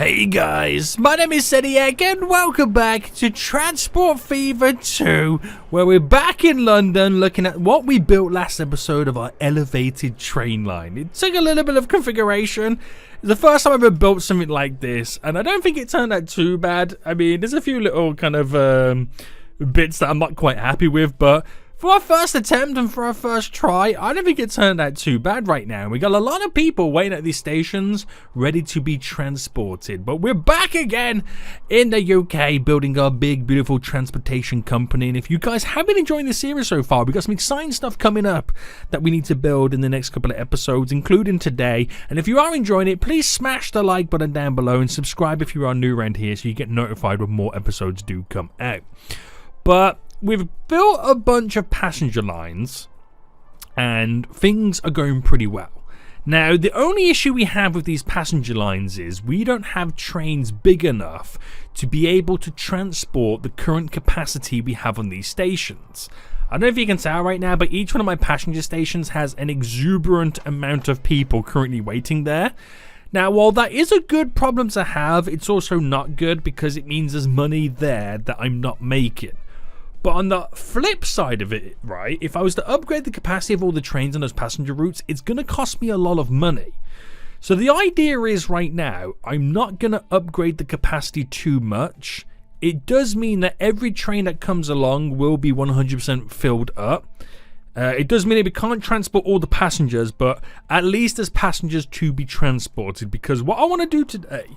Hey guys, my name is Seniac and welcome back to Transport Fever 2, where we're back in London looking at what we built last episode of our elevated train line. It took a little bit of configuration. It's the first time I've ever built something like this, and I don't think it turned out too bad. I mean, there's a few little kind of bits that I'm not quite happy with, but for our first attempt and for our first try, I don't think it turned out too bad right now. We got a lot of people waiting at these stations ready to be transported. But we're back again in the UK building our big, beautiful transportation company. And if you guys have been enjoying the series so far, we've got some exciting stuff coming up that we need to build in the next couple of episodes, including today. And if you are enjoying it, please smash the like button down below and subscribe if you are new around here so you get notified when more episodes do come out. But we've built a bunch of passenger lines and things are going pretty well. Now, the only issue we have with these passenger lines is we don't have trains big enough to be able to transport the current capacity we have on these stations. I don't know if you can tell right now, but each one of my passenger stations has an exuberant amount of people currently waiting there. Now, while that is a good problem to have, it's also not good because it means there's money there that I'm not making. But on the flip side of it, right, if I was to upgrade the capacity of all the trains on those passenger routes, it's going to cost me a lot of money. So the idea is right now, I'm not going to upgrade the capacity too much. It does mean that every train that comes along will be 100% filled up. It does mean that we can't transport all the passengers, but at least there's passengers to be transported. Because what I want to do today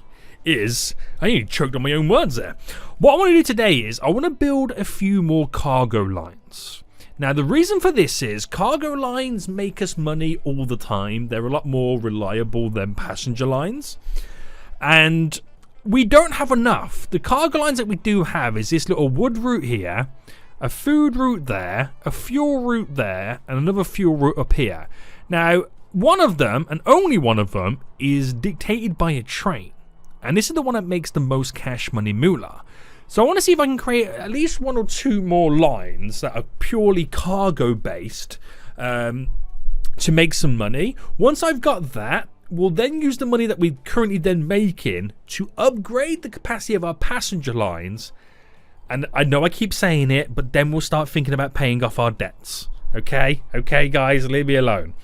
is, I nearly choked on my own words there. What I want to do today is, I want to build a few more cargo lines. Now, the reason for this is, cargo lines make us money all the time. They're a lot more reliable than passenger lines. And we don't have enough. The cargo lines that we do have is this little wood route here, a food route there, a fuel route there, and another fuel route up here. Now, one of them, and only one of them, is dictated by a train. And this is the one that makes the most cash money moolah. So I want to see if I can create at least one or two more lines that are purely cargo based to make some money. Once I've got that, we'll then use the money that we're currently then making to upgrade the capacity of our passenger lines. And I know I keep saying it, but then we'll start thinking about paying off our debts. Okay? Okay, guys, leave me alone.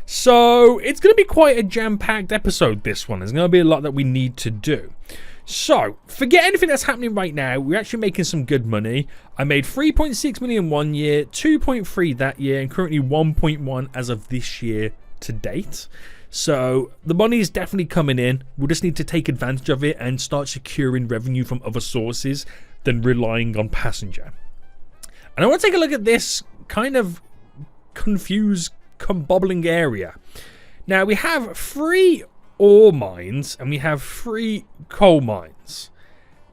So, it's going to be quite a jam-packed episode, this one. There's going to be a lot that we need to do. So, forget anything that's happening right now. We're actually making some good money. I made 3.6 million one year, 2.3 that year, and currently 1.1 as of this year to date. So, the money is definitely coming in. We'll just need to take advantage of it and start securing revenue from other sources than relying on passenger. And I want to take a look at this kind of confused, combobling area. Now, we have 3 ore mines and we have 3 coal mines.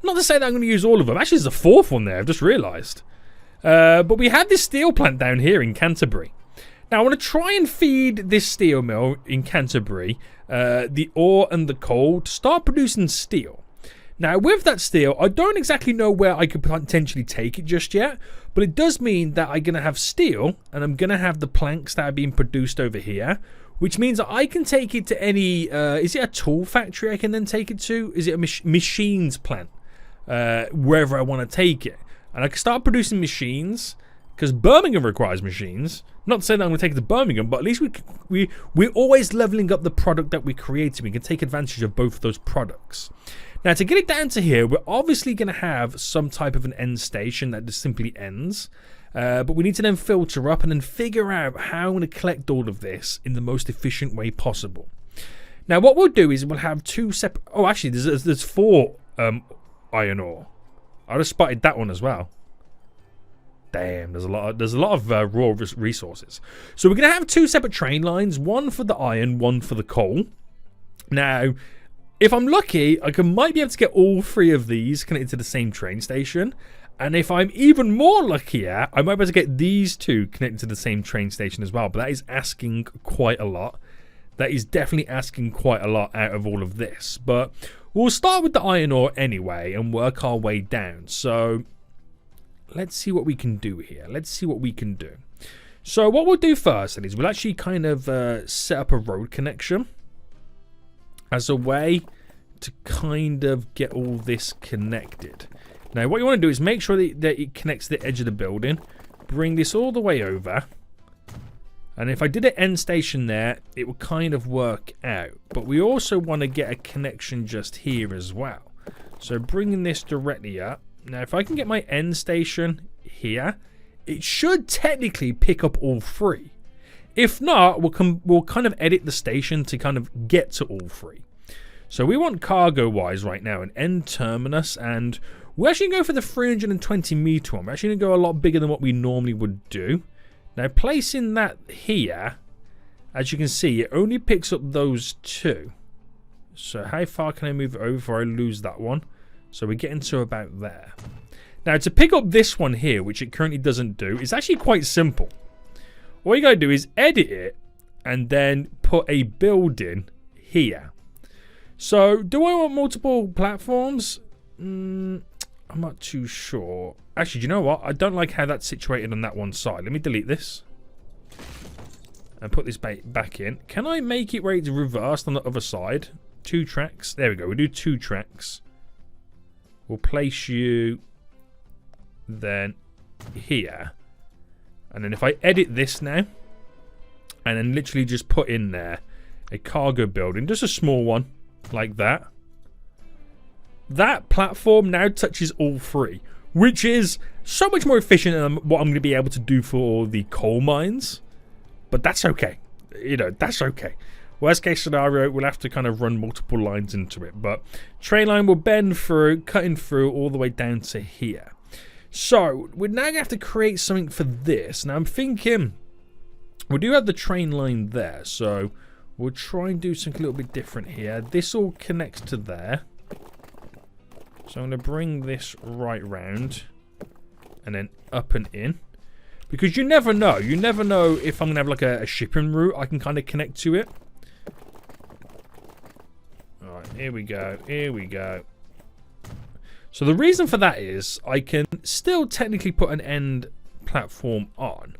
Not to say that I'm going to use all of them. Actually, there's a 4th one there, I've just realised. But we have this steel plant down here in Canterbury. Now, I want to try and feed this steel mill in Canterbury the ore and the coal to start producing steel. Now, with that steel, I don't exactly know where I could potentially take it just yet, but it does mean that I'm going to have steel, and I'm going to have the planks that are being produced over here, which means that I can take it to any, is it a tool factory I can then take it to? Is it a machines plant? Wherever I want to take it. And I can start producing machines, because Birmingham requires machines. Not saying that I'm going to take it to Birmingham, but at least we're always leveling up the product that we're creating. We can take advantage of both of those products. Now, to get it down to here, we're obviously going to have some type of an end station that just simply ends. But we need to then filter up and then figure out how I'm going to collect all of this in the most efficient way possible. Now, what we'll do is we'll have 2 separate... Oh, actually, there's 4 iron ore. I just spotted that one as well. Damn, there's a lot of raw resources. So we're going to have 2 separate train lines, one for the iron, one for the coal. Now, if I'm lucky, I might be able to get all 3 of these connected to the same train station. And if I'm even more luckier, I might be able to get these 2 connected to the same train station as well. But that is asking quite a lot. That is definitely asking quite a lot out of all of this. But we'll start with the iron ore anyway and work our way down. So let's see what we can do here. Let's see what we can do. So what we'll do first is we'll actually kind of set up a road connection as a way to kind of get all this connected. Now, what you want to do is make sure that it connects to the edge of the building. Bring this all the way over. And if I did an end station there, it would kind of work out. But we also want to get a connection just here as well. So bringing this directly up. Now, if I can get my end station here, it should technically pick up all three. If not, we'll kind of edit the station to kind of get to all three. So we want cargo-wise right now an end terminus, and we're actually going to go for the 320 meter one. We're actually going to go a lot bigger than what we normally would do. Now, placing that here, as you can see, it only picks up those two. So how far can I move it over before I lose that one? So we're getting to about there. Now, to pick up this one here, which it currently doesn't do, it's actually quite simple. All you got to do is edit it and then put a building here. So, do I want multiple platforms? I'm not too sure. Actually, do you know what? I don't like how that's situated on that one side. Let me delete this. And put this back in. Can I make it where it's reversed on the other side? 2 tracks. There we go. We'll do 2 tracks. We'll place you then here. And then if I edit this now, and then literally just put in there a cargo building, just a small one, like that. That platform now touches all 3, which is so much more efficient than what I'm going to be able to do for the coal mines. But that's okay. You know, that's okay. Worst case scenario, we'll have to kind of run multiple lines into it. But train line will bend through, cutting through all the way down to here. So, we're now going to have to create something for this. Now, I'm thinking we do have the train line there. So, we'll try and do something a little bit different here. This all connects to there. So, I'm going to bring this right round. And then up and in. Because you never know. You never know if I'm going to have like a shipping route I can kind of connect to it. Alright, here we go. Here we go. So the reason for that is I can still technically put an end platform on.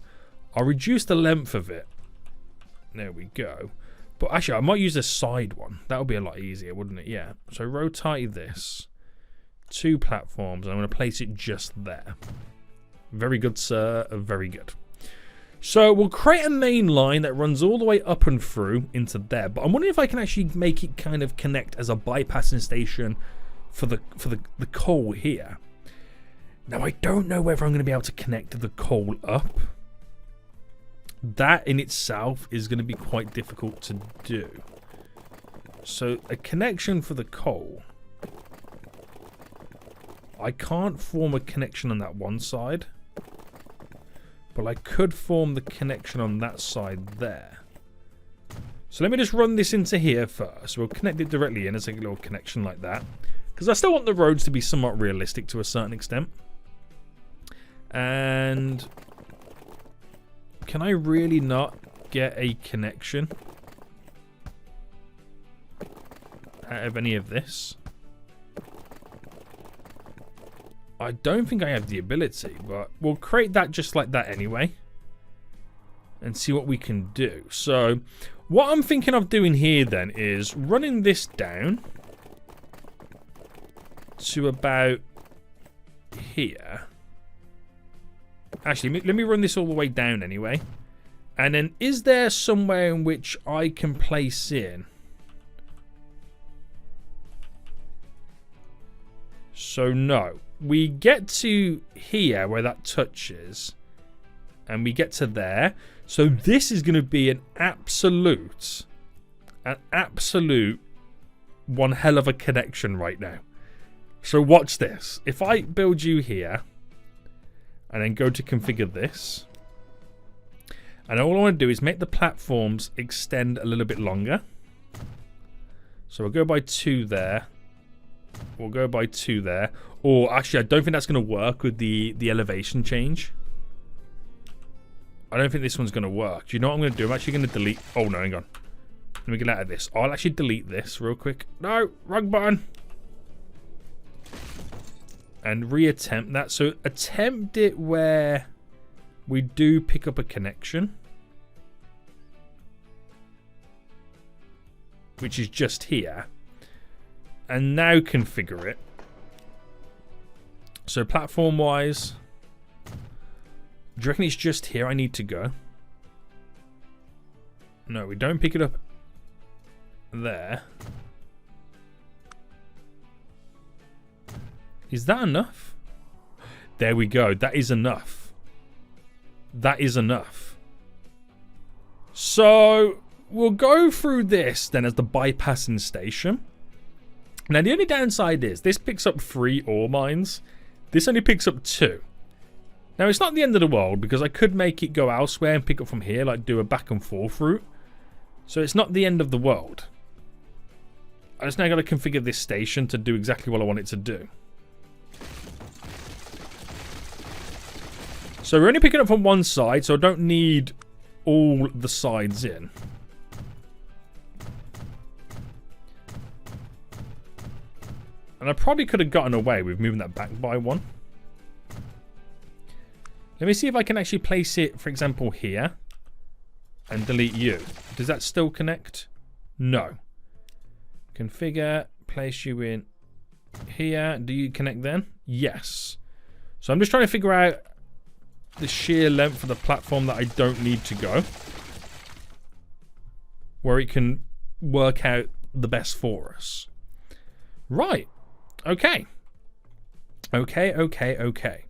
I'll reduce the length of it. There we go. But actually, I might use a side one. That would be a lot easier, wouldn't it? Yeah. So rotate this. 2 platforms. I'm going to place it just there. Very good, sir. Very good. So we'll create a main line that runs all the way up and through into there. But I'm wondering if I can actually make it kind of connect as a bypassing station for the coal here. Now, I don't know whether I'm going to be able to connect the coal up. That in itself is going to be quite difficult to do. So, a connection for the coal. I can't form a connection on that one side. But I could form the connection on that side there. So let me just run this into here first. We'll connect it directly in as a little connection like that. Because I still want the roads to be somewhat realistic to a certain extent. And can I really not get a connection out of any of this? I don't think I have the ability, but we'll create that just like that anyway. And see what we can do. So, what I'm thinking of doing here then is running this down to about here. Actually, let me run this all the way down anyway. And then, is there somewhere in which I can place in? So, no. We get to here where that touches. And we get to there. So, this is going to be an absolute one hell of a connection right now. So, watch this. If I build you here and then go to configure this. And all I want to do is make the platforms extend a little bit longer. So we'll go by 2 there. We'll go by 2 there. Or actually, I don't think that's going to work with the elevation change. I don't think this one's going to work. Do you know what I'm going to do? I'm actually going to delete... Oh, no, hang on. Let me get out of this. I'll actually delete this real quick. No, wrong button. And reattempt that. So attempt it where we do pick up a connection. Which is just here. and now configure it. So platform-wise, do you reckon it's just here I need to go? No, we don't pick it up there. Is that enough? There we go. That is enough. That is enough. So we'll go through this then as the bypassing station. Now the only downside is this picks up 3 ore mines. This only picks up 2. Now it's not the end of the world because I could make it go elsewhere and pick up from here, like do a back and forth route. So it's not the end of the world. I just now got to configure this station to do exactly what I want it to do. So we're only picking up from one side, so I don't need all the sides in. And I probably could have gotten away with moving that back by 1. Let me see if I can actually place it, for example, here. And delete you. Does that still connect? No. Configure, place you in here. Do you connect then? Yes. So I'm just trying to figure out the sheer length of the platform that I don't need to go. Where it can work out the best for us. Right. Okay. Okay.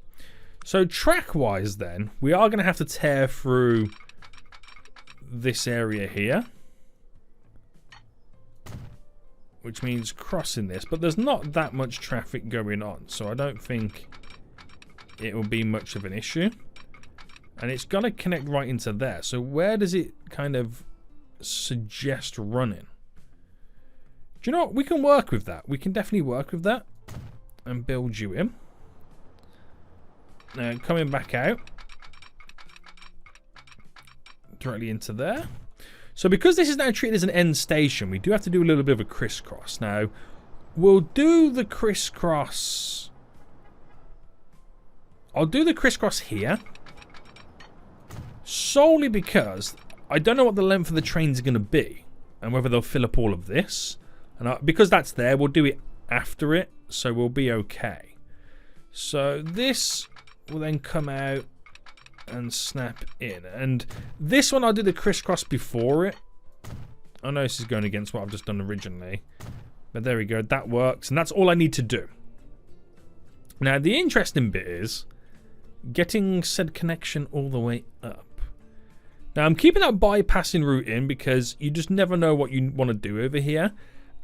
So track-wise then, we are going to have to tear through this area here. Which means crossing this. But there's not that much traffic going on. So I don't think it will be much of an issue. And it's got to connect right into there. So where does it kind of suggest running? Do you know what? We can work with that. We can definitely work with that. And build you in. Now coming back out. Directly into there. So because this is now treated as an end station, we do have to do a little bit of a crisscross. Now, we'll do the crisscross. I'll do the crisscross here. Solely because I don't know what the length of the trains are going to be. And whether they'll fill up all of this. And because that's there, we'll do it after it. So we'll be okay. So this will then come out and snap in. And this one I'll do the crisscross before it. I know this is going against what I've just done originally. But there we go. That works. And that's all I need to do. Now the interesting bit is getting said connection all the way up. Now I'm keeping that bypassing route in because you just never know what you want to do over here.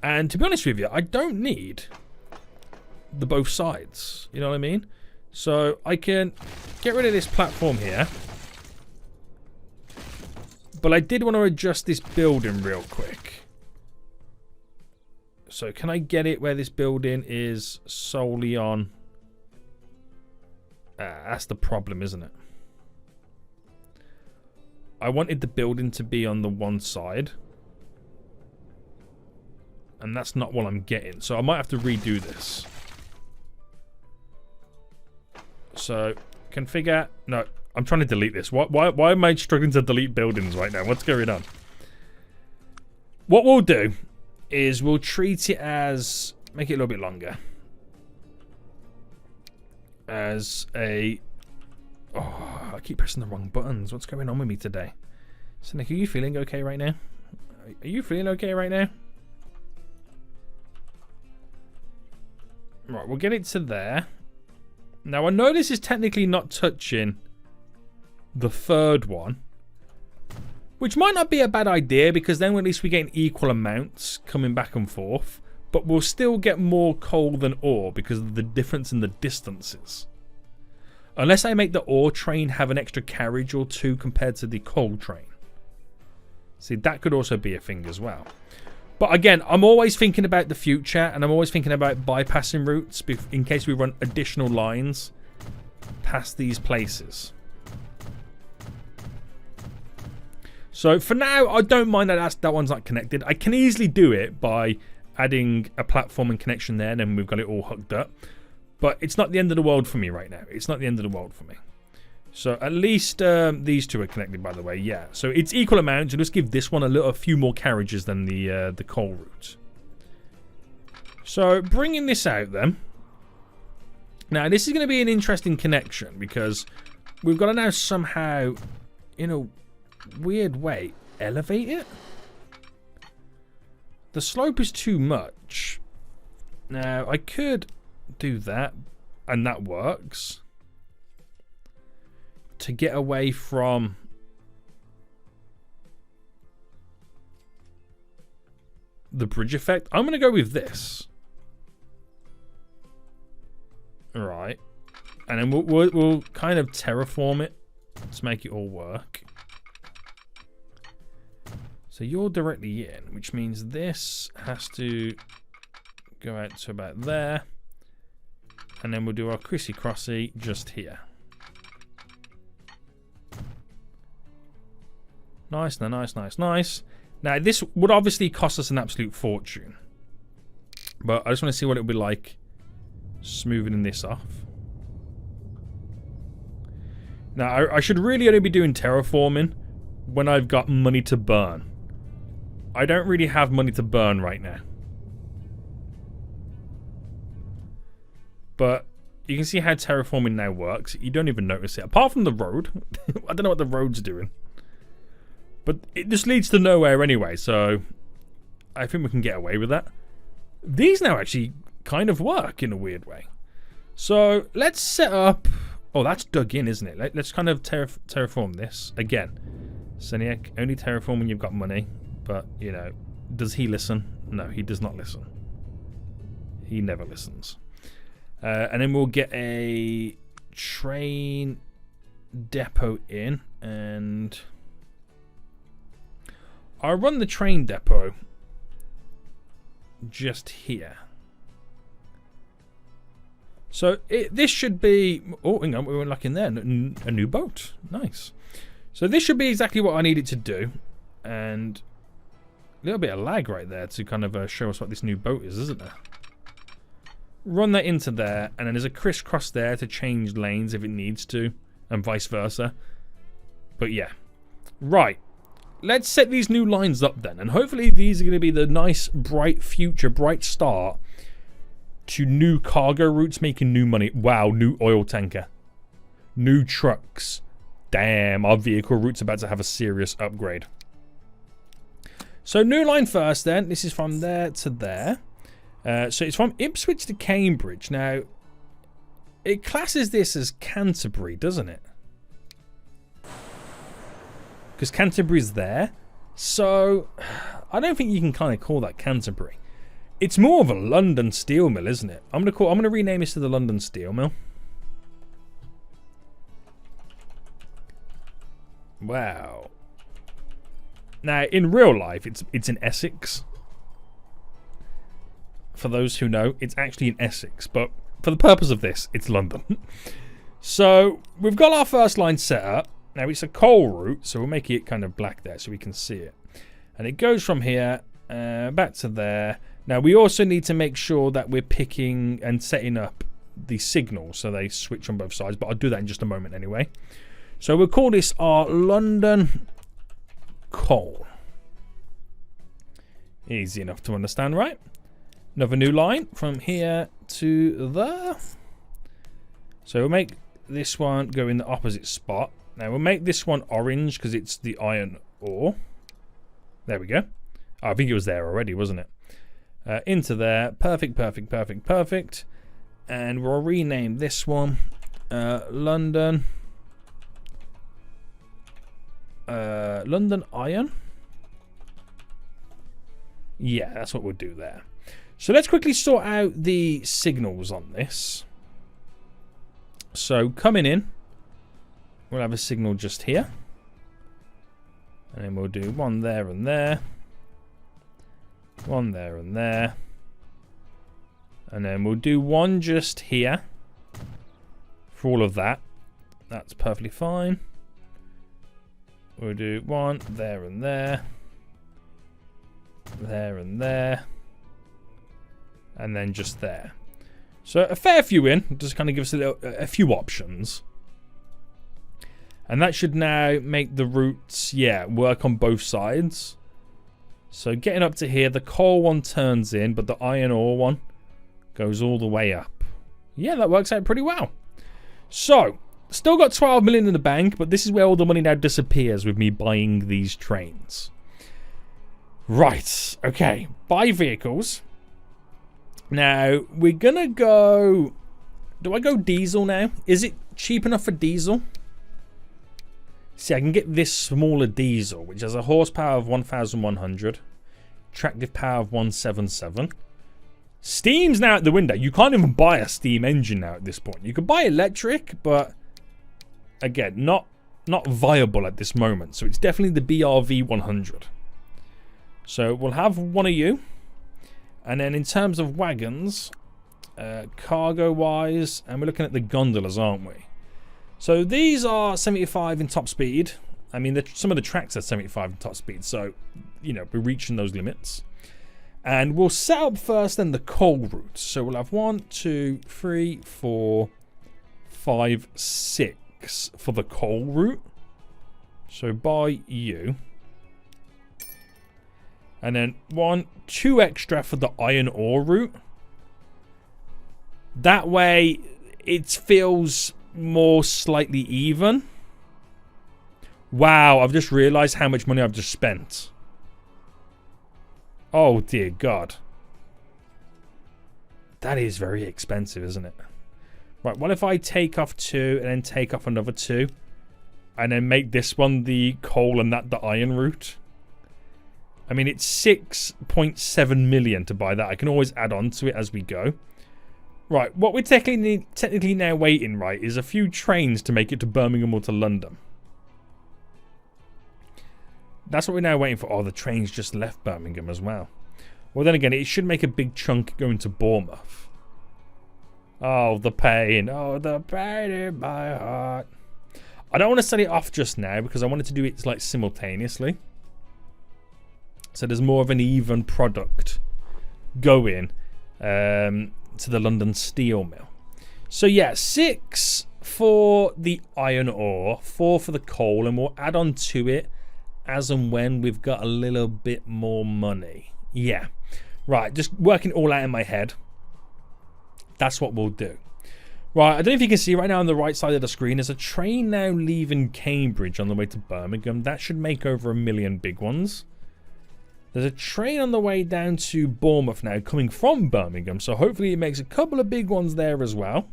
And to be honest with you, I don't need the both sides. You know what I mean? So I can get rid of this platform here. But I did want to adjust this building real quick. So can I get it where this building is solely on... that's the problem, isn't it? I wanted the building to be on the one side. And that's not what I'm getting. So I might have to redo this. So, configure. No, I'm trying to delete this. Why am I struggling to delete buildings right now? What's going on? What we'll do is we'll treat it as... make it a little bit longer. As a... oh, I keep pressing the wrong buttons. What's going on with me today? So, Nick, are you feeling okay right now? Are you feeling okay right now? Right, we'll get it to there. Now, I know this is technically not touching the third one. Which might not be a bad idea, because then at least we get equal amounts coming back and forth. But we'll still get more coal than ore because of the difference in the distances. Unless I make the ore train have an extra carriage or 2 compared to the coal train. See, that could also be a thing as well. But again, I'm always thinking about the future, and I'm always thinking about bypassing routes in case we run additional lines past these places. So for now, I don't mind that that one's not connected. I can easily do it by adding a platform and connection there, and then we've got it all hooked up. But it's not the end of the world for me right now. It's not the end of the world for me. So at least these two are connected, by the way. Yeah. So it's equal amounts. So just give this one a few more carriages than the coal route. So bringing this out then. Now this is going to be an interesting connection because we've got to now somehow, in a weird way, elevate it. The slope is too much. Now I could do that, and that works. To get away from the bridge effect, I'm going to go with this. Right. And then we'll kind of terraform it to make it all work. So you're directly in, which means this has to go out to about there. And then we'll do our crissy-crossy just here. Nice, nice, nice, nice. Now, this would obviously cost us an absolute fortune. But I just want to see what it would be like smoothing this off. Now, I should really only be doing terraforming when I've got money to burn. I don't really have money to burn right now. But you can see how terraforming now works. You don't even notice it. Apart from the road. I don't know what the road's doing. But it just leads to nowhere anyway, so I think we can get away with that. These now actually kind of work in a weird way. So let's set up... Oh, that's dug in, isn't it? Let's kind of terraform this. Again, Seniac, only terraform when you've got money. But, you know, does he listen? No, he does not listen. He never listens. And then we'll get a train depot in, and I'll run the train depot just here. So this should be... Oh, hang on, we went like in there. A new boat. Nice. So this should be exactly what I need it to do. And a little bit of lag right there to kind of show us what this new boat is, isn't there? Run that into there, and then there's a crisscross there to change lanes if it needs to, and vice versa. But yeah. Right. Let's set these new lines up then, and hopefully these are going to be the nice, bright future, bright start to new cargo routes making new money. Wow, new oil tanker. New trucks. Damn, our vehicle route's about to have a serious upgrade. So new line first then. This is from there to there. So it's from Ipswich to Cambridge. Now, it classes this as Canterbury, doesn't it? Because Canterbury's there. So, I don't think you can kind of call that Canterbury. It's more of a London steel mill, isn't it? I'm gonna rename this to the London Steel Mill. Wow. Now, in real life, it's in Essex. For those who know, it's actually in Essex, but for the purpose of this, it's London. So, we've got our first line set up. Now, it's a coal route, so we'll make it kind of black there so we can see it. And it goes from here back to there. Now, we also need to make sure that we're picking and setting up the signals so they switch on both sides, but I'll do that in just a moment anyway. So, we'll call this our London Coal. Easy enough to understand, right? Another new line from here to there. So we'll make this one go in the opposite spot. Now we'll make this one orange because it's the iron ore. There we go. Oh, I think it was there already, wasn't it? Into there. Perfect, perfect, perfect, perfect. And we'll rename this one London. London Iron. Yeah, that's what we'll do there. So let's quickly sort out the signals on this. So coming in, we'll have a signal just here. And then we'll do one there and there. One there and there. And then we'll do one just here. For all of that. That's perfectly fine. We'll do one there and there. There and there. And then just there. So a fair few in. Just kind of give us a few options. And that should now make the routes, yeah, work on both sides. So getting up to here, the coal one turns in, but the iron ore one Goes all the way up. Yeah, that works out pretty well. So, still got 12 million in the bank, but this is where all the money now disappears with me buying these trains. Right, okay. Buy vehicles. Now, we're going to go... Do I go diesel now? Is it cheap enough for diesel? See, I can get this smaller diesel, which has a horsepower of 1,100. Tractive power of 177. Steam's now out the window. You can't even buy a steam engine now at this point. You could buy electric, but again, not viable at this moment. So it's definitely the BRV 100. So we'll have one of you. And then in terms of wagons, cargo-wise, and we're looking at the gondolas, aren't we? So these are 75 in top speed. I mean, some of the tracks are 75 in top speed. So, you know, we're reaching those limits. And we'll set up first then the coal route. So we'll have 1, 2, 3, 4, 5, 6 for the coal route. So buy you. And then 1, 2 extra for the iron ore route. That way it feels more slightly even. Wow, I've just realized how much money I've just spent. Oh dear God. That is very expensive, isn't it? Right, what if I take off 2 and then take off another 2? And then make this one the coal and that the iron route? I mean, it's 6.7 million to buy that. I can always add on to it as we go. Right, what we're technically now waiting, right, is a few trains to make it to Birmingham or to London. That's what we're now waiting for. Oh, the train's just left Birmingham as well. Well, then again, it should make a big chunk going to Bournemouth. Oh, the pain. Oh, the pain in my heart. I don't want to set it off just now because I wanted to do it like simultaneously. So there's more of an even product going to the London steel mill. So yeah, 6 for the iron ore, 4 for the coal, and we'll add on to it as and when we've got a little bit more money. Yeah. Right, just working all out in my head. That's what we'll do. Right, I don't know if you can see right now on the right side of the screen, there's a train now leaving Cambridge on the way to Birmingham. That should make over 1 million big ones. There's a train on the way down to Bournemouth now coming from Birmingham, so hopefully it makes a couple of big ones there as well,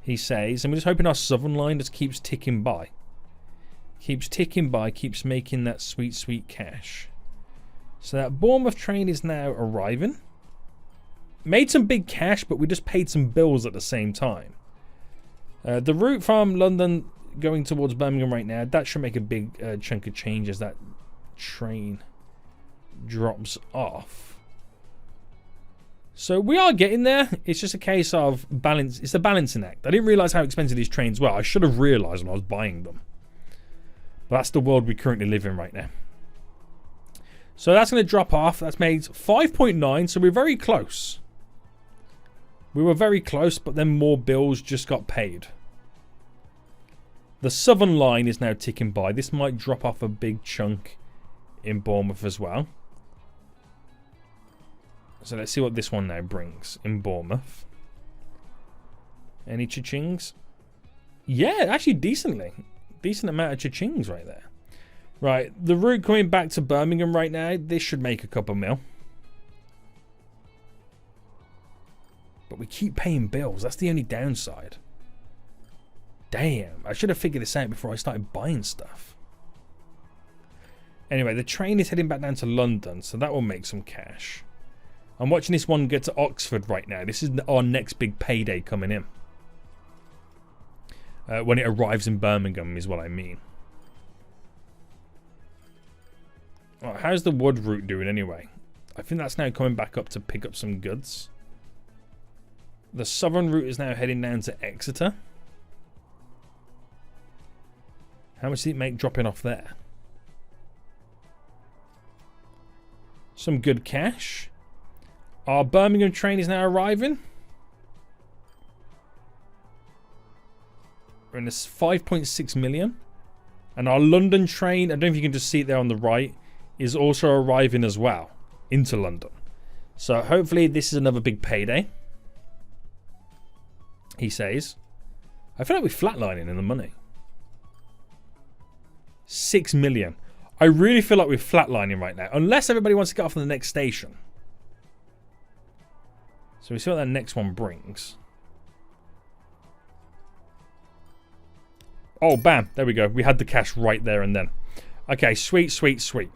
he says. And we're just hoping our Southern line just keeps ticking by. Keeps ticking by, keeps making that sweet, sweet cash. So that Bournemouth train is now arriving. Made some big cash, but we just paid some bills at the same time. The route from London going towards Birmingham right now, that should make a big chunk of change as that train drops off. So we are getting there. It's just a case of balance. It's a balancing act. I didn't realise how expensive these trains were. I should have realised when I was buying them. But that's the world we currently live in right now. So that's going to drop off. That's made 5.9. So we're very close. We were very close, but then more bills just got paid. The Southern line is now ticking by. This might drop off a big chunk in Bournemouth as well. So let's see what this one now brings in Bournemouth. Any cha-chings? Yeah, actually decently. Decent amount of cha-chings right there. Right, the route coming back to Birmingham right now, this should make a couple mil. But we keep paying bills. That's the only downside. Damn, I should have figured this out before I started buying stuff. Anyway, the train is heading back down to London, so that will make some cash. I'm watching this one get to Oxford right now. This is our next big payday coming in. When it arrives in Birmingham is what I mean. Right, how's the wood route doing anyway? I think that's now coming back up to pick up some goods. The southern route is now heading down to Exeter. How much did it make dropping off there? Some good cash. Our Birmingham train is now arriving. We're in this 5.6 million. And our London train, I don't know if you can just see it there on the right, is also arriving as well into London. So hopefully this is another big payday. He says. I feel like we're flatlining in the money. 6 million. I really feel like we're flatlining right now. Unless everybody wants to get off on the next station. So we see what that next one brings. Oh, bam. There we go. We had the cash right there and then. Okay, sweet, sweet, sweet.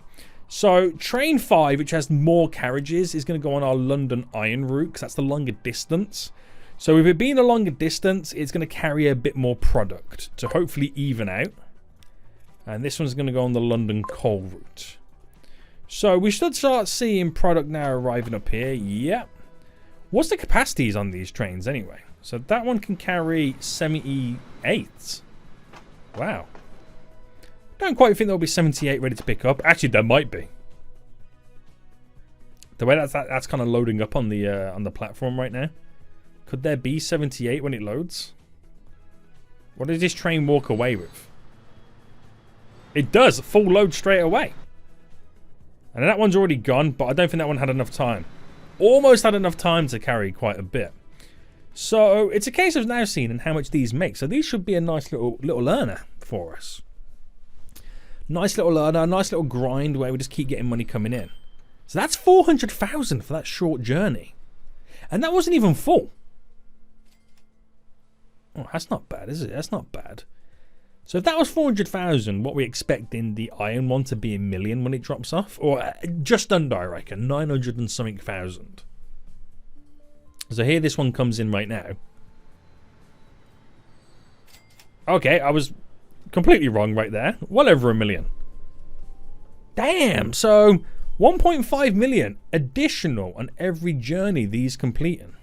So, train 5, which has more carriages, is going to go on our London Iron route, because that's the longer distance. So, with it being a longer distance, it's going to carry a bit more product to hopefully even out. And this one's going to go on the London Coal route. So, we should start seeing product now arriving up here. Yep. What's the capacities on these trains, anyway? So, that one can carry 78. Wow. Don't quite think there'll be 78 ready to pick up. Actually, there might be. The way that's kind of loading up on the platform right now. Could there be 78 when it loads? What does this train walk away with? It does. Full load straight away. And that one's already gone, but I don't think that one had enough time. Almost had enough time to carry quite a bit. So it's a case of now seeing how much these make. So these should be a nice little learner for us. Nice little learner, nice little grind where we just keep getting money coming in. So that's 400,000 for that short journey. And that wasn't even full. Oh, that's not bad, is it? That's not bad. So if that was 400,000, what we expect in the iron one to be a million when it drops off? Or just under, I reckon, 900 and something thousand. So here this one comes in right now. Okay, I was completely wrong right there. Well over a million. Damn, so 1.5 million additional on every journey these completing.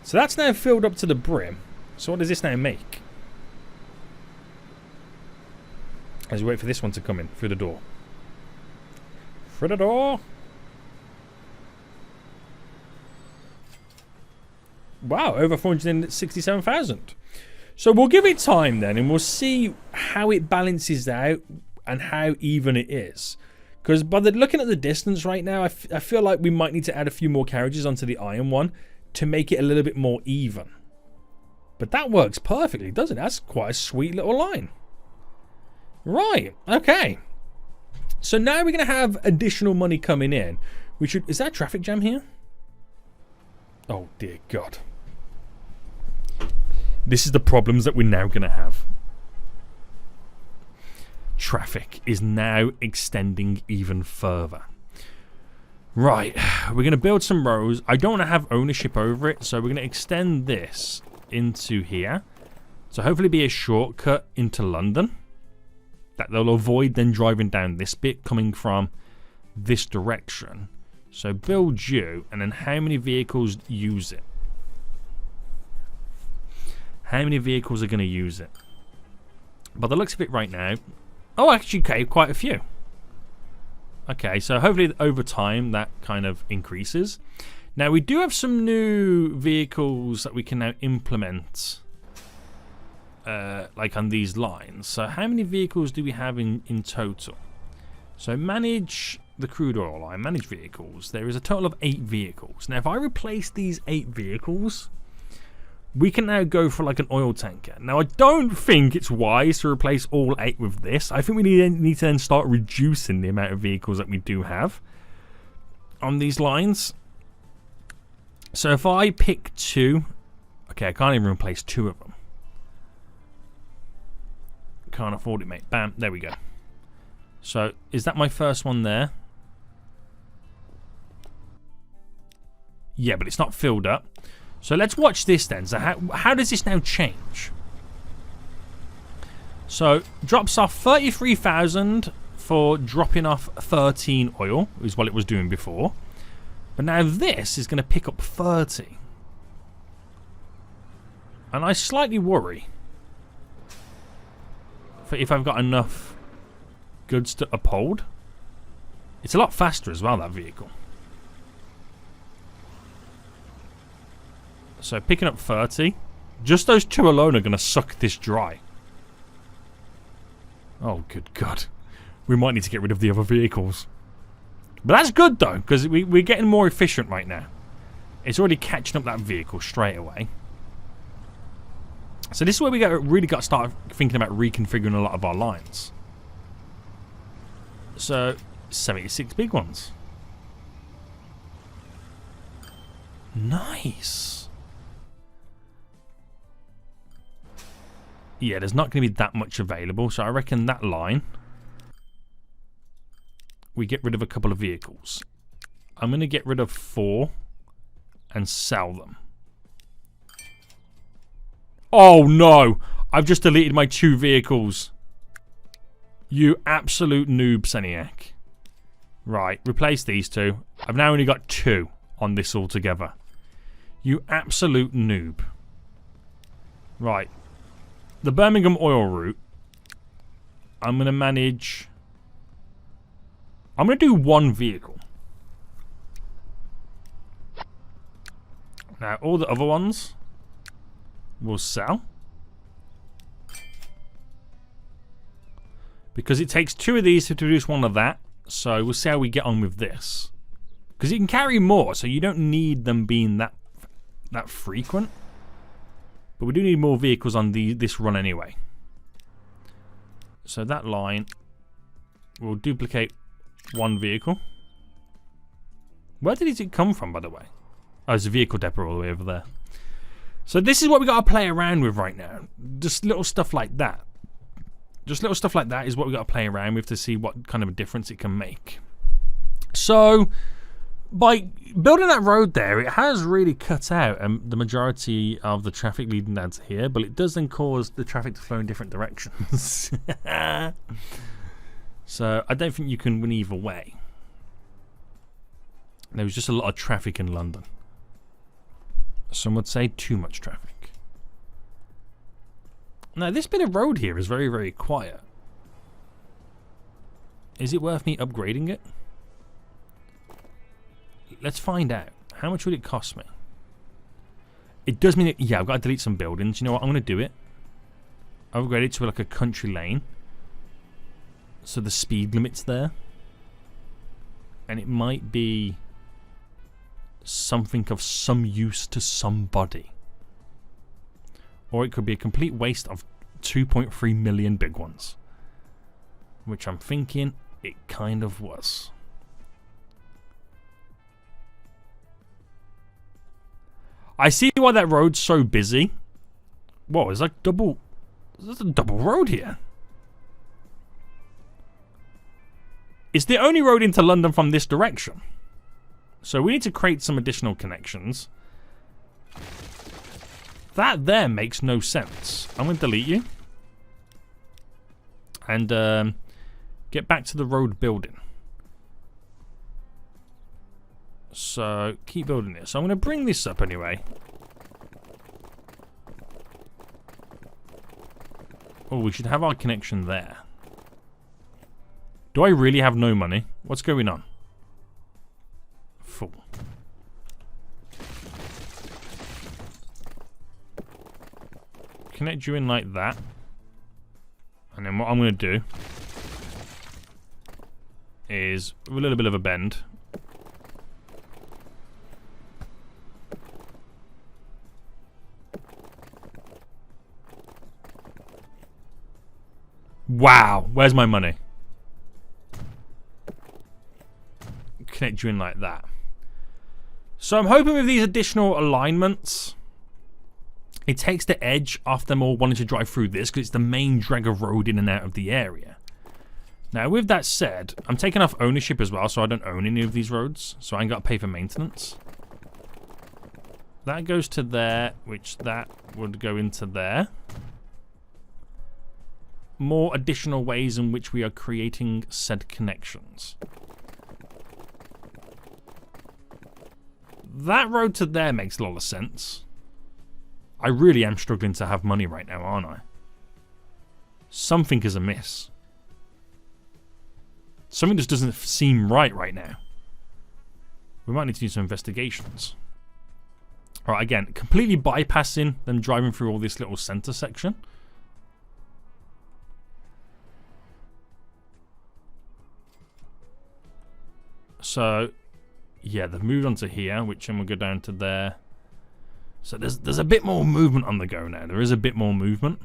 So that's now filled up to the brim. So what does this now make? As we wait for this one to come in through the door. Through the door. Wow, over 467,000. So we'll give it time then, and we'll see how it balances out and how even it is. Because by looking at the distance right now, I feel like we might need to add a few more carriages onto the iron one to make it a little bit more even. But that works perfectly, doesn't it? That's quite a sweet little line. Right, okay. So now we're going to have additional money coming in. Is that a traffic jam here? Oh dear God. This is the problems that we're now going to have. Traffic is now extending even further. Right, we're going to build some rows. I don't want to have ownership over it, so we're going to extend this into here. So hopefully be a shortcut into London. That they'll avoid then driving down this bit coming from this direction. So build you, and then how many vehicles use it? How many vehicles are going to use it? By the looks of it right now... Oh, actually, okay, quite a few. Okay, so hopefully over time that kind of increases. Now, we do have some new vehicles that we can now implement, like on these lines. So how many vehicles do we have in total? So manage the crude oil line, manage vehicles. There is a total of 8 vehicles. Now, if I replace these 8 vehicles... we can now go for like an oil tanker. Now, I don't think it's wise to replace all 8 with this. I think we need to then start reducing the amount of vehicles that we do have on these lines. So if I pick 2... okay, I can't even replace 2 of them. Can't afford it, mate. Bam, there we go. So, is that my first one there? Yeah, but it's not filled up. So let's watch this then. So how does this now change? So drops off 33,000 for dropping off 13 oil, is what it was doing before. But now this is going to pick up 30. And I slightly worry if I've got enough goods to uphold. It's a lot faster as well, that vehicle. So picking up 30. Just those 2 alone are going to suck this dry. Oh, good God. We might need to get rid of the other vehicles. But that's good, though, because we're getting more efficient right now. It's already catching up that vehicle straight away. So this is where we really got to start thinking about reconfiguring a lot of our lines. So, 76 big ones. Nice. Yeah, there's not going to be that much available, so I reckon that line, we get rid of a couple of vehicles. I'm going to get rid of 4 and sell them. Oh no! I've just deleted my 2 vehicles. You absolute noob, Seniac. Right, replace these 2. I've now only got 2 on this altogether. You absolute noob. Right. The Birmingham oil route. I'm going to manage... I'm going to do 1 vehicle. Now, all the other ones will sell. Because it takes 2 of these to produce 1 of that. So we'll see how we get on with this. Because you can carry more, so you don't need them being that frequent. But we do need more vehicles on this run anyway. So that line will duplicate 1 vehicle. Where did it come from, by the way? Oh, there's a vehicle depot all the way over there. So this is what we got to play around with right now. Just little stuff like that. Just little stuff like that is what we got to play around with to see what kind of a difference it can make. So, by building that road there, it has really cut out the majority of the traffic leading down to here, but it does then cause the traffic to flow in different directions. So, I don't think you can win either way. There was just a lot of traffic in London. Some would say too much traffic. Now, this bit of road here is very, very quiet. Is it worth me upgrading it? Let's find out. How much would it cost me? It does mean... yeah, I've got to delete some buildings. You know what? I'm going to do it. Upgrade it to like a country lane. So the speed limit's there. And it might be something of some use to somebody. Or it could be a complete waste of 2.3 million big ones. Which I'm thinking it kind of was. I see why that road's so busy. Whoa, it's like double... there's a double road here. It's the only road into London from this direction. So we need to create some additional connections. That there makes no sense. I'm going to delete you. And get back to the road building. So keep building this. So I'm going to bring this up anyway. Oh, we should have our connection there. Do I really have no money? What's going on? Full. Connect you in like that. And then what I'm going to do is a little bit of a bend. Wow, where's my money? Connect you in like that. So I'm hoping with these additional alignments, it takes the edge off them all wanting to drive through this, because it's the main drag of road in and out of the area. Now, with that said, I'm taking off ownership as well, so I don't own any of these roads, so I ain't got to pay for maintenance. That goes to there, which that would go into there. More additional ways in which we are creating said connections. That road to there makes a lot of sense. I really am struggling to have money right now, aren't I? Something is amiss. Something just doesn't seem right now. We might need to do some investigations. Alright, again, completely bypassing them driving through all this little center section. So, yeah, they've moved on to here, which then will go down to there. So there's a bit more movement on the go now. There is a bit more movement.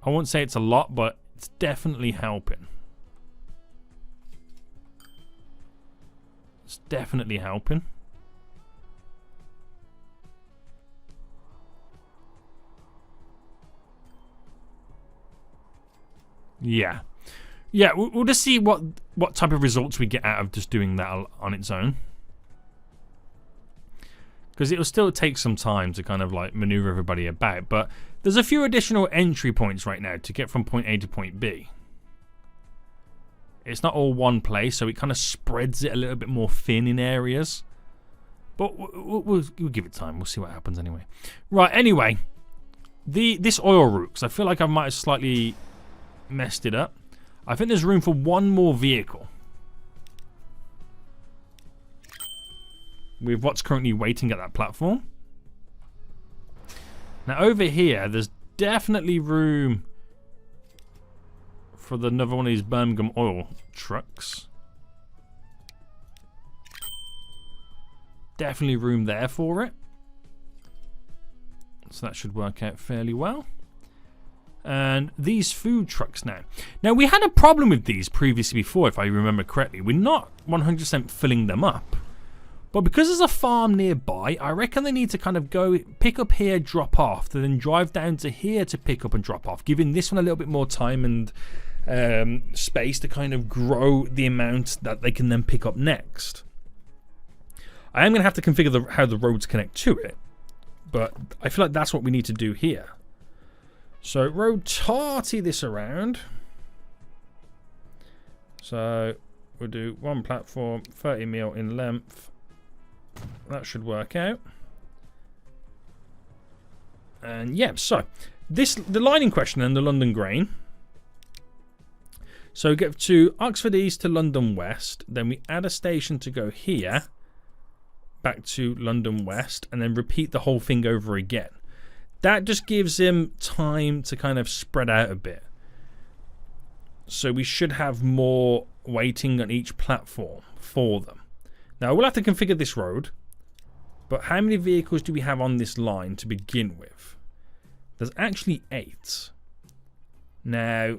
I won't say it's a lot, but it's definitely helping. It's definitely helping. Yeah. Yeah, we'll just see what type of results we get out of just doing that on its own. Because it'll still take some time to kind of like maneuver everybody about. But there's a few additional entry points right now to get from point A to point B. It's not all one place, so it kind of spreads it a little bit more thin in areas. But we'll give it time. We'll see what happens anyway. Right, anyway. This oil route, because I feel like I might have slightly messed it up. I think there's room for one more vehicle. With what's currently waiting at that platform. Now over here, there's definitely room for another one of these Birmingham oil trucks. Definitely room there for it. So that should work out fairly well. And these food trucks now. Now we had a problem with these previously before, if I remember correctly. We're not 100% filling them up. But because there's a farm nearby, I reckon they need to kind of go pick up here, drop off, to then drive down to here to pick up and drop off, giving this one a little bit more time and space to kind of grow the amount that they can then pick up next. I am going to have to configure how the roads connect to it, but I feel like that's what we need to do here. So rotate this around. So we'll do one platform, 30 mil in length. That should work out. And yeah, so the line in question then, the London Grain. So we get to Oxford East to London West. Then we add a station to go here. Back to London West. And then repeat the whole thing over again. That just gives him time to kind of spread out a bit. So we should have more waiting on each platform for them. Now, we'll have to configure this road. But how many vehicles do we have on this line to begin with? There's actually 8. Now,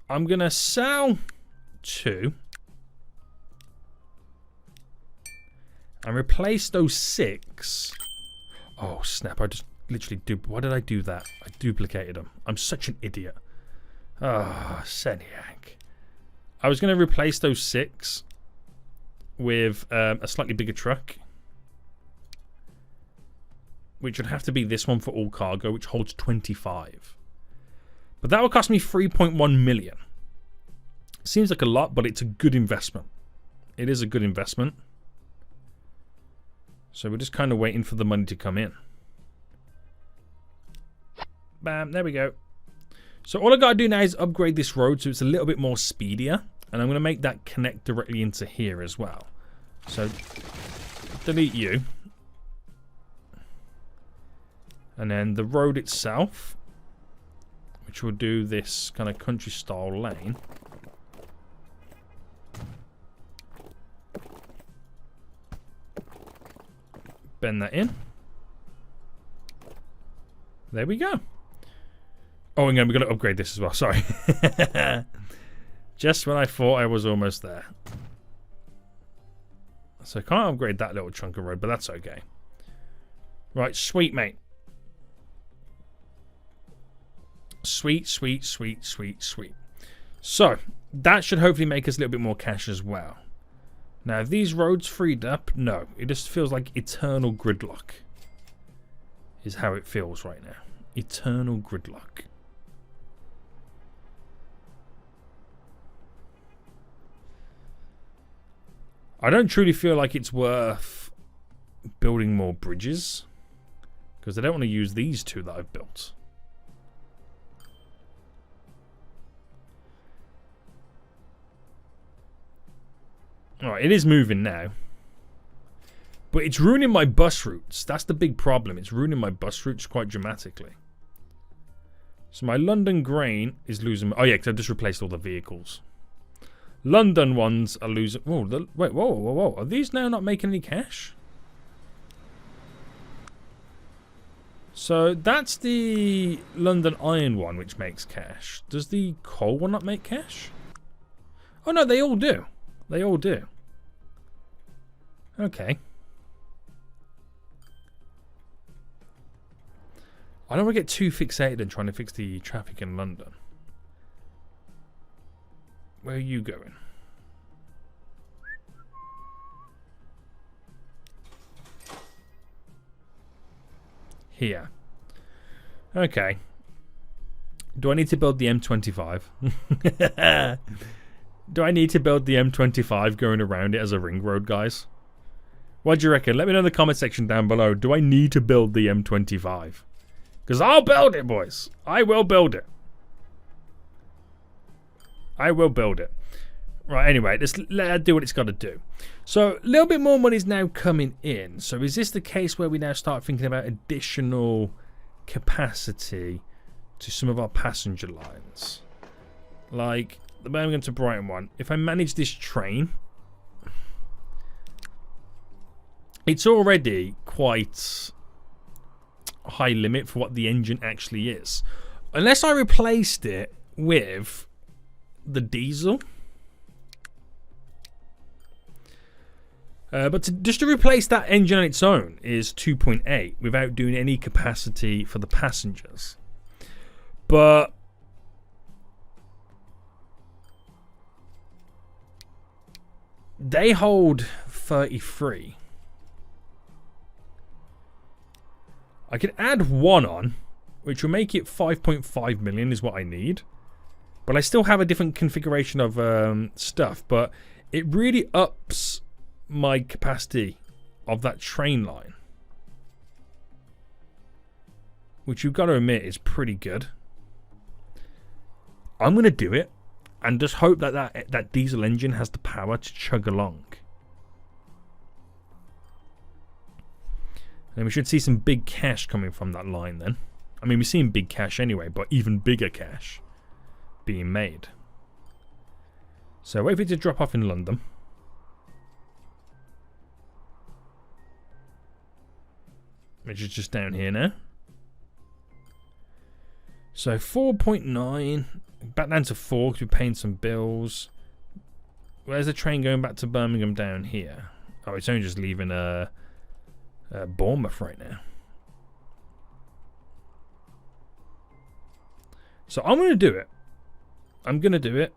I'm going to sell 2. And replace those 6. Oh, snap. I just literally... Why did I do that? I duplicated them. I'm such an idiot. Ah, Seniac. I was going to replace those 6 with a slightly bigger truck, which would have to be this one for all cargo, which holds 25. But that would cost me 3.1 million. Seems like a lot, but it's a good investment. It is a good investment. So we're just kind of waiting for the money to come in. Bam, there we go. So all I got to do now is upgrade this road so it's a little bit more speedier. And I'm going to make that connect directly into here as well. So, delete you. And then the road itself, which will do this kind of country style lane. Bend that in. There we go. Oh, and we're going to upgrade this as well. Sorry. Just when I thought I was almost there. So I can't upgrade that little chunk of road, but that's okay. Right, sweet, mate. Sweet, sweet, sweet, sweet, sweet. So, that should hopefully make us a little bit more cash as well. Now, have these roads freed up? No. It just feels like eternal gridlock. Is how it feels right now. Eternal gridlock. I don't truly feel like it's worth building more bridges, because I don't want to use these 2 that I've built. Alright, it is moving now. But it's ruining my bus routes. That's the big problem. It's ruining my bus routes quite dramatically. So my London Grain is losing... Oh yeah, because I've just replaced all the vehicles. London ones are losing. Whoa, wait, whoa. Are these now not making any cash? So that's the London iron one which makes cash. Does the coal one not make cash? Oh no, they all do. They all do. Okay. I don't want to get too fixated on trying to fix the traffic in London. Where are you going? Here. Okay. Do I need to build the M25? Do I need to build the M25 going around it as a ring road, guys? What do you reckon? Let me know in the comment section down below. Do I need to build the M25? Because I'll build it, boys. I will build it. I will build it. Right, anyway, let's let it do what it's got to do. So, a little bit more money is now coming in. So, is this the case where we now start thinking about additional capacity to some of our passenger lines? Like the Birmingham to Brighton one. If I manage this train, it's already quite high limit for what the engine actually is. Unless I replaced it with the diesel. But just to replace that engine on its own is 2.8 without doing any capacity for the passengers. But they hold 33. I could add one on, which will make it 5.5 million is what I need. But I still have a different configuration of stuff. But it really ups my capacity of that train line, which you've got to admit is pretty good. I'm going to do it and just hope that that diesel engine has the power to chug along. And we should see some big cash coming from that line then. I mean, we're seeing big cash anyway, but even bigger cash being made. So wait for it to drop off in London. Which is just down here now. So 4.9. Back down to 4 because we're paying some bills. Where's the train going back to Birmingham down here? Oh, it's only just leaving Bournemouth right now. So I'm going to do it. I'm going to do it.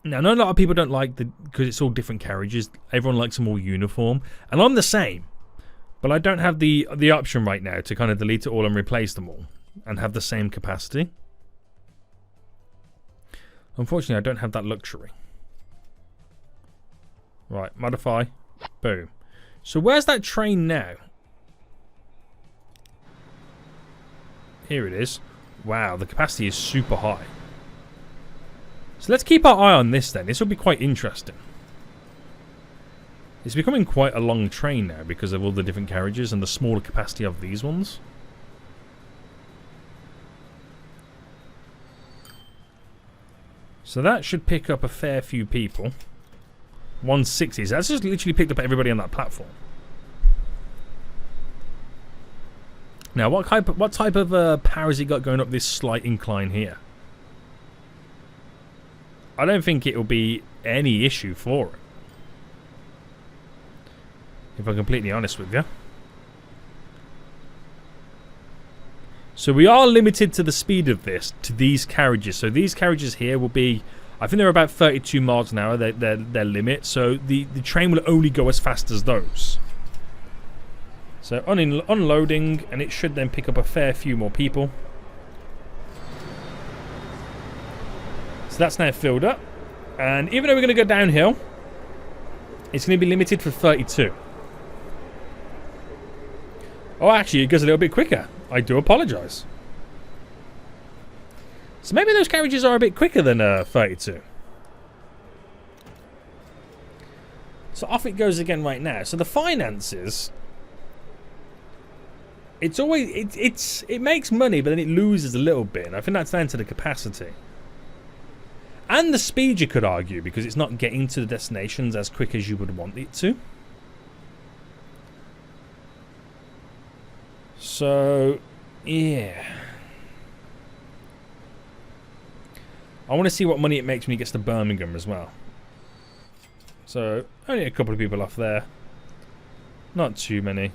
Now, I know a lot of people don't like because it's all different carriages. Everyone likes them all uniform. And I'm the same. But I don't have the option right now to kind of delete it all and replace them all. And have the same capacity. Unfortunately, I don't have that luxury. Right, modify. Boom. So where's that train now? Here it is. Wow, the capacity is super high. So let's keep our eye on this then. This will be quite interesting. It's becoming quite a long train now because of all the different carriages and the smaller capacity of these ones. So that should pick up a fair few people. 160s. That's just literally picked up everybody on that platform. Now, what type of power has it got going up this slight incline here? I don't think it will be any issue for it. If I'm completely honest with you. So we are limited to the speed of this, to these carriages. So these carriages here will be, I think they're about 32 miles an hour, their limit. So the train will only go as fast as those. So unloading, and it should then pick up a fair few more people. So that's now filled up. And even though we're going to go downhill, it's going to be limited for 32. Oh, actually, it goes a little bit quicker. I do apologise. So maybe those carriages are a bit quicker than 32. So off it goes again right now. So the finances It's always it makes money, but then it loses a little bit. And I think that's down to the capacity and the speed. You could argue because it's not getting to the destinations as quick as you would want it to. So, yeah. I want to see what money it makes when he gets to Birmingham as well. So, only a couple of people off there. Not too many.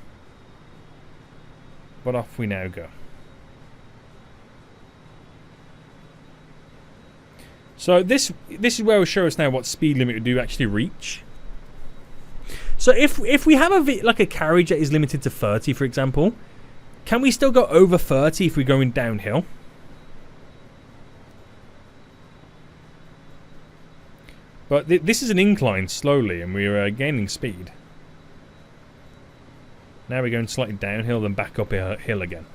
But off we now go. So this is where it will show us now what speed limit we do actually reach. So if we have like a carriage that is limited to 30, for example, can we still go over 30 if we're going downhill? But this is an incline slowly, and we're gaining speed. Now we're going slightly downhill, then back up a hill again.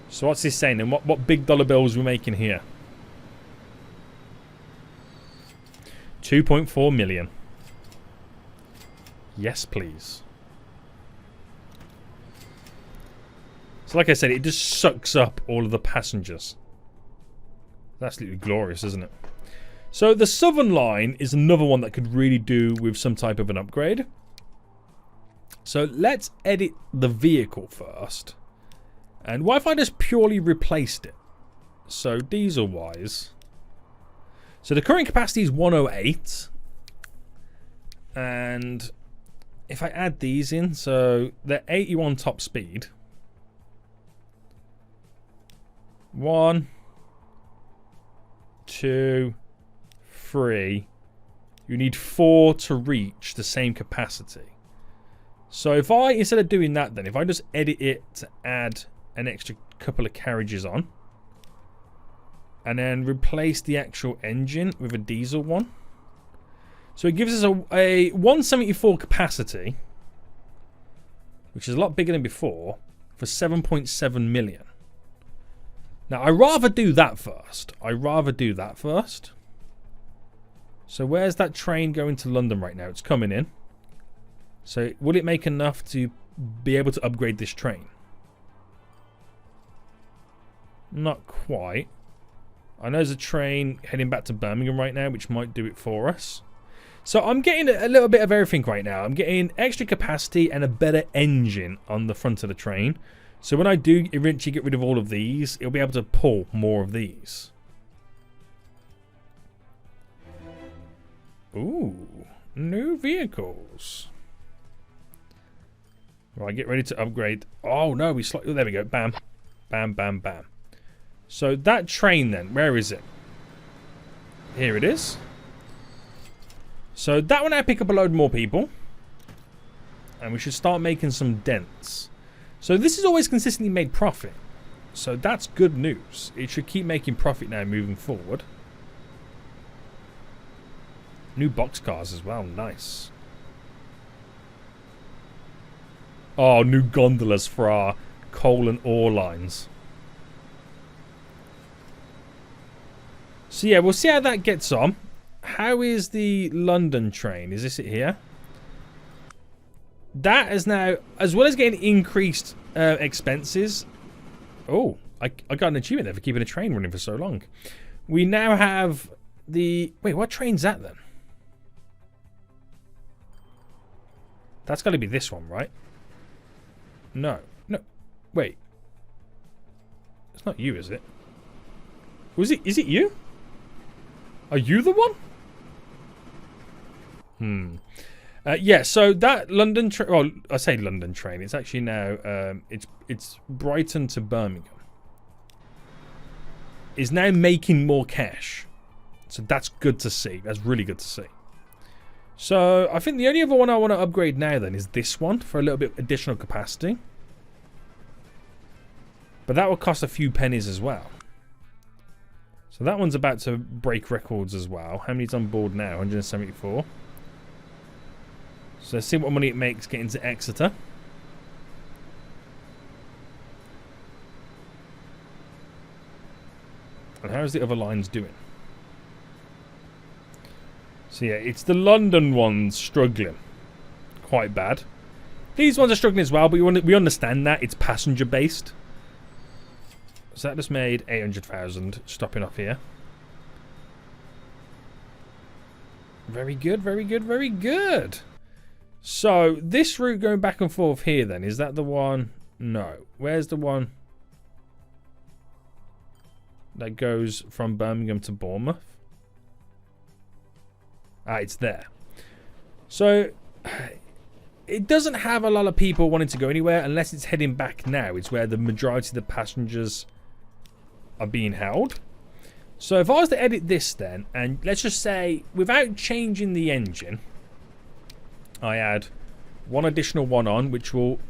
So what's this saying? And what big dollar bills we're making here? 2.4 million. Yes, please. So like I said, it just sucks up all of the passengers. That's absolutely glorious, isn't it? So the Southern Line is another one that could really do with some type of an upgrade. So let's edit the vehicle first. And what if I just purely replaced it? So diesel wise. So the current capacity is 108. And if I add these in, so they're 81 top speed. 1, 2, 3. You need 4 to reach the same capacity. So if I, instead of doing that then, if I just edit it to add an extra couple of carriages on, and then replace the actual engine with a diesel one. So it gives us a 174 capacity, which is a lot bigger than before, for 7.7 million. Now, I'd rather do that first. So where's that train going to London right now? It's coming in. So will it make enough to be able to upgrade this train? Not quite. I know there's a train heading back to Birmingham right now, which might do it for us. So I'm getting a little bit of everything right now. I'm getting extra capacity and a better engine on the front of the train. So when I do eventually get rid of all of these, it'll be able to pull more of these. Ooh, new vehicles. Right, get ready to upgrade. Oh no, there we go. Bam, bam, bam, bam. So that train then, where is it? Here it is. So that one I pick up a load more people. And we should start making some dents. So this has always consistently made profit. So that's good news. It should keep making profit now moving forward. New boxcars as well. Nice. Oh, new gondolas for our coal and ore lines. So yeah, we'll see how that gets on. How is the London train? Is this it here? That is now, as well as getting increased expenses. Oh, I got an achievement there for keeping a train running for so long. We now have the... Wait, what train's that then? That's got to be this one, right? No. No. Wait. It's not you, is it? Was it? Is it you? Are you the one? Yeah, so that London train... Well, I say London train. It's actually now... it's Brighton to Birmingham. Is now making more cash. So that's good to see. That's really good to see. So I think the only other one I want to upgrade now then is this one for a little bit additional capacity. But that will cost a few pennies as well. So that one's about to break records as well. How many's on board now? 174. So let's see what money it makes getting to Exeter. And how's the other lines doing? So yeah, it's the London ones struggling quite bad. These ones are struggling as well, but we understand that it's passenger based. So that just made 800,000 stopping off here. Very good, very good, very good. So this route going back and forth here then, is that the one? No. Where's the one that goes from Birmingham to Bournemouth? Ah, it's there. So it doesn't have a lot of people wanting to go anywhere unless it's heading back now. It's where the majority of the passengers are being held. So if I was to edit this then, and let's just say without changing the engine, I add one additional one on, which will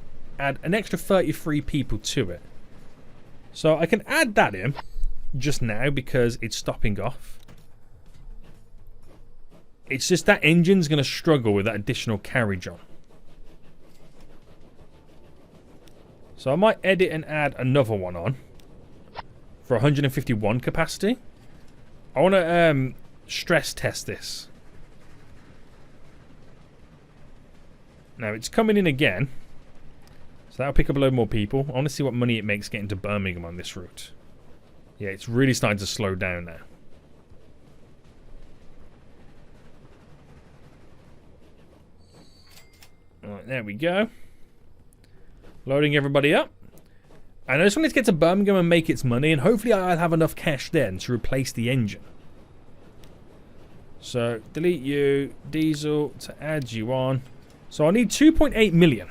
add an extra 33 people to it. So I can add that in just now because it's stopping off. It's just that engine's going to struggle with that additional carriage on. So I might edit and add another one on for 151 capacity. I want to stress test this. Now it's coming in again. So that'll pick up a load more people. I want to see what money it makes getting to Birmingham on this route. Yeah, it's really starting to slow down now. Alright, there we go. Loading everybody up. And I just wanted to get to Birmingham and make its money, and hopefully I'll have enough cash then to replace the engine. So, delete you, diesel, to add you on. So I need 2.8 million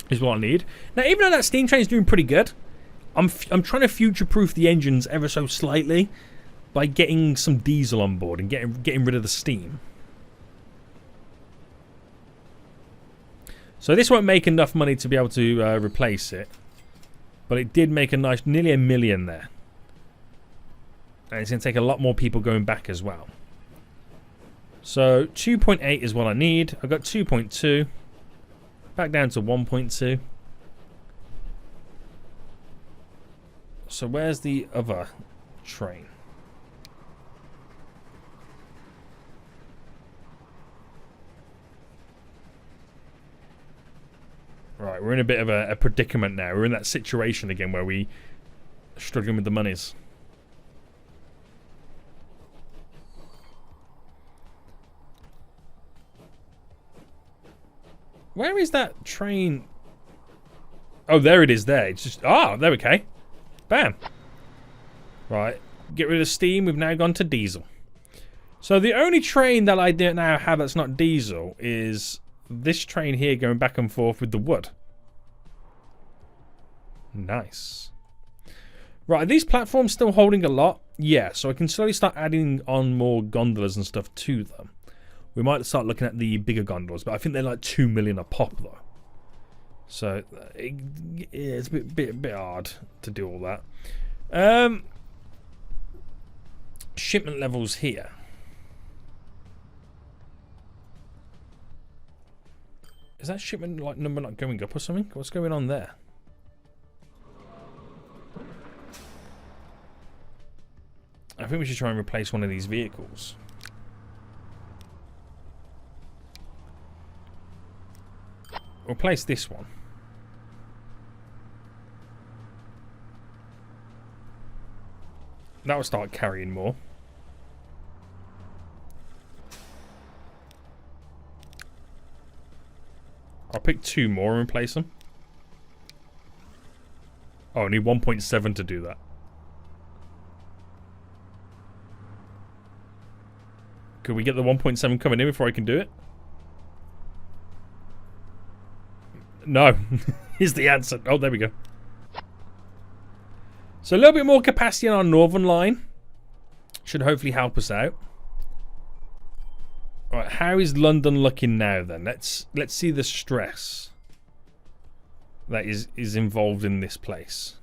is what I need. Now, even though that steam train is doing pretty good, I'm trying to future-proof the engines ever so slightly by getting some diesel on board and getting rid of the steam. So this won't make enough money to be able to replace it. But it did make a nice, nearly $1 million there. And it's going to take a lot more people going back as well. So 2.8 is what I need. I've got 2.2. Back down to 1.2. So where's the other train? Right, we're in a bit of a predicament now. We're in that situation again where we are struggling with the monies. Where is that train? Oh, there it is there. It's just... Ah, there we go. Bam. Right, get rid of steam. We've now gone to diesel. So the only train that I don't now have that's not diesel is... this train here going back and forth with the wood. Nice. Right, are these platforms still holding a lot? Yeah, so I can slowly start adding on more gondolas and stuff to them. We might start looking at the bigger gondolas, but I think they're like 2 million a pop though. So it's a bit hard to do all that. Shipment levels here. Is that shipment like number not going up or something? What's going on there? I think we should try and replace one of these vehicles. Replace this one. That will start carrying more. I'll pick 2 more and replace them. Oh, I need 1.7 to do that. Could we get the 1.7 coming in before I can do it? No. Is the answer. Oh, there we go. So a little bit more capacity on our northern line. Should hopefully help us out. Alright, how is London looking now then? Let's see the stress that is involved in this place.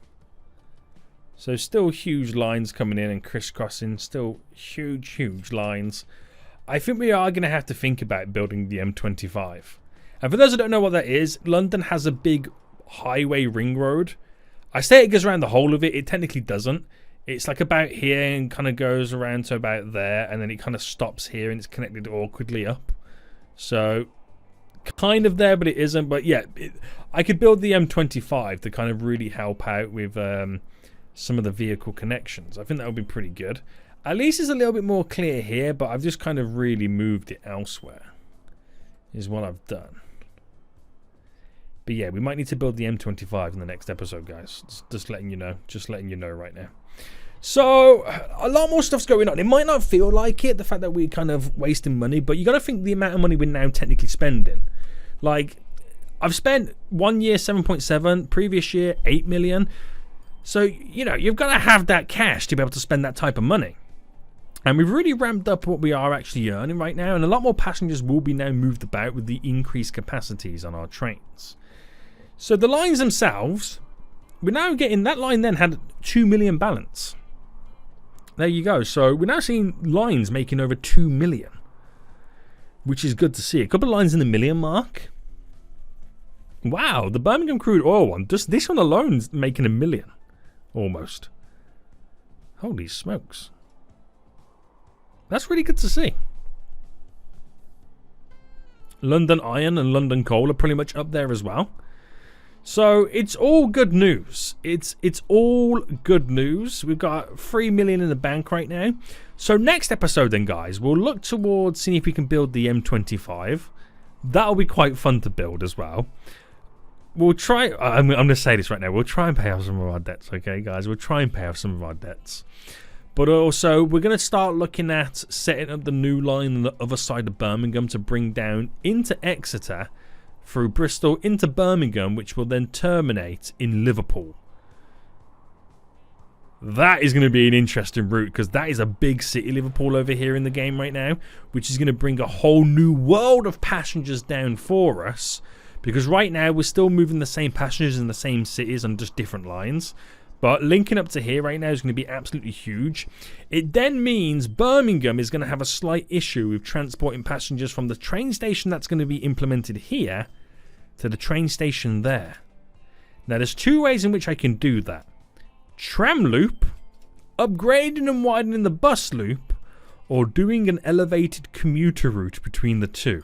So still huge lines coming in and crisscrossing. Still huge lines. I think we are going to have to think about building the M25. And for those who don't know what that is, London has a big highway ring road. I say it goes around the whole of it. It technically doesn't. It's like about here and kind of goes around to about there, and then it kind of stops here and it's connected awkwardly up. So kind of there, but it isn't. But yeah, I could build the M25 to kind of really help out with some of the vehicle connections. I think that would be pretty good. At least it's a little bit more clear here, but I've just kind of really moved it elsewhere, is what I've done. But yeah, we might need to build the M25 in the next episode, guys. Just letting you know. Just letting you know right now. So, a lot more stuff's going on. It might not feel like it, the fact that we're kind of wasting money, but you got to think the amount of money we're now technically spending. Like, I've spent 1 year 7.7, previous year 8 million. So, you know, you've got to have that cash to be able to spend that type of money. And we've really ramped up what we are actually earning right now, and a lot more passengers will be now moved about with the increased capacities on our trains. So the lines themselves, we're now getting, that line then had 2 million balance. There you go. So we're now seeing lines making over 2 million, which is good to see. A couple of lines in the million mark. Wow, the Birmingham crude oil one, just this one alone is making 1 million, almost. Holy smokes. That's really good to see. London Iron and London Coal are pretty much up there as well. So it's all good news. It's all good news. We've got 3 million in the bank right now. So next episode then, guys, we'll look towards seeing if we can build the M25. That'll be quite fun to build as well. We'll try, I'm going to say this right now, we'll try and pay off some of our debts, okay, guys? We'll try and pay off some of our debts. But also, we're going to start looking at setting up the new line on the other side of Birmingham to bring down into Exeter, through Bristol into Birmingham, which will then terminate in Liverpool. That is going to be an interesting route, because that is a big city, Liverpool, over here in the game right now, which is going to bring a whole new world of passengers down for us, because right now we're still moving the same passengers in the same cities on just different lines. But linking up to here right now is going to be absolutely huge. It then means Birmingham is going to have a slight issue with transporting passengers from the train station that's going to be implemented here to the train station there. Now, there's two ways in which I can do that. Tram loop, upgrading and widening the bus loop, or doing an elevated commuter route between the two.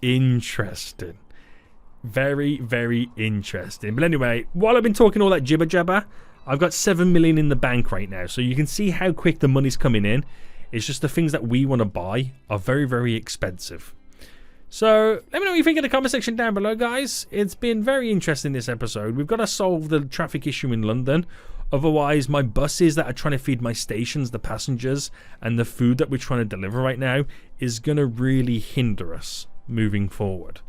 Interesting. Very, very interesting. But anyway, while I've been talking all that jibber jabber, I've got 7 million in the bank right now. So you can see how quick the money's coming in. It's just the things that we want to buy are very, very expensive. So let me know what you think in the comment section down below, guys. It's been very interesting this episode. We've got to solve the traffic issue in London. Otherwise, my buses that are trying to feed my stations, the passengers, and the food that we're trying to deliver right now is going to really hinder us moving forward.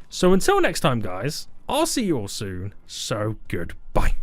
So until next time, guys, I'll see you all soon. So goodbye.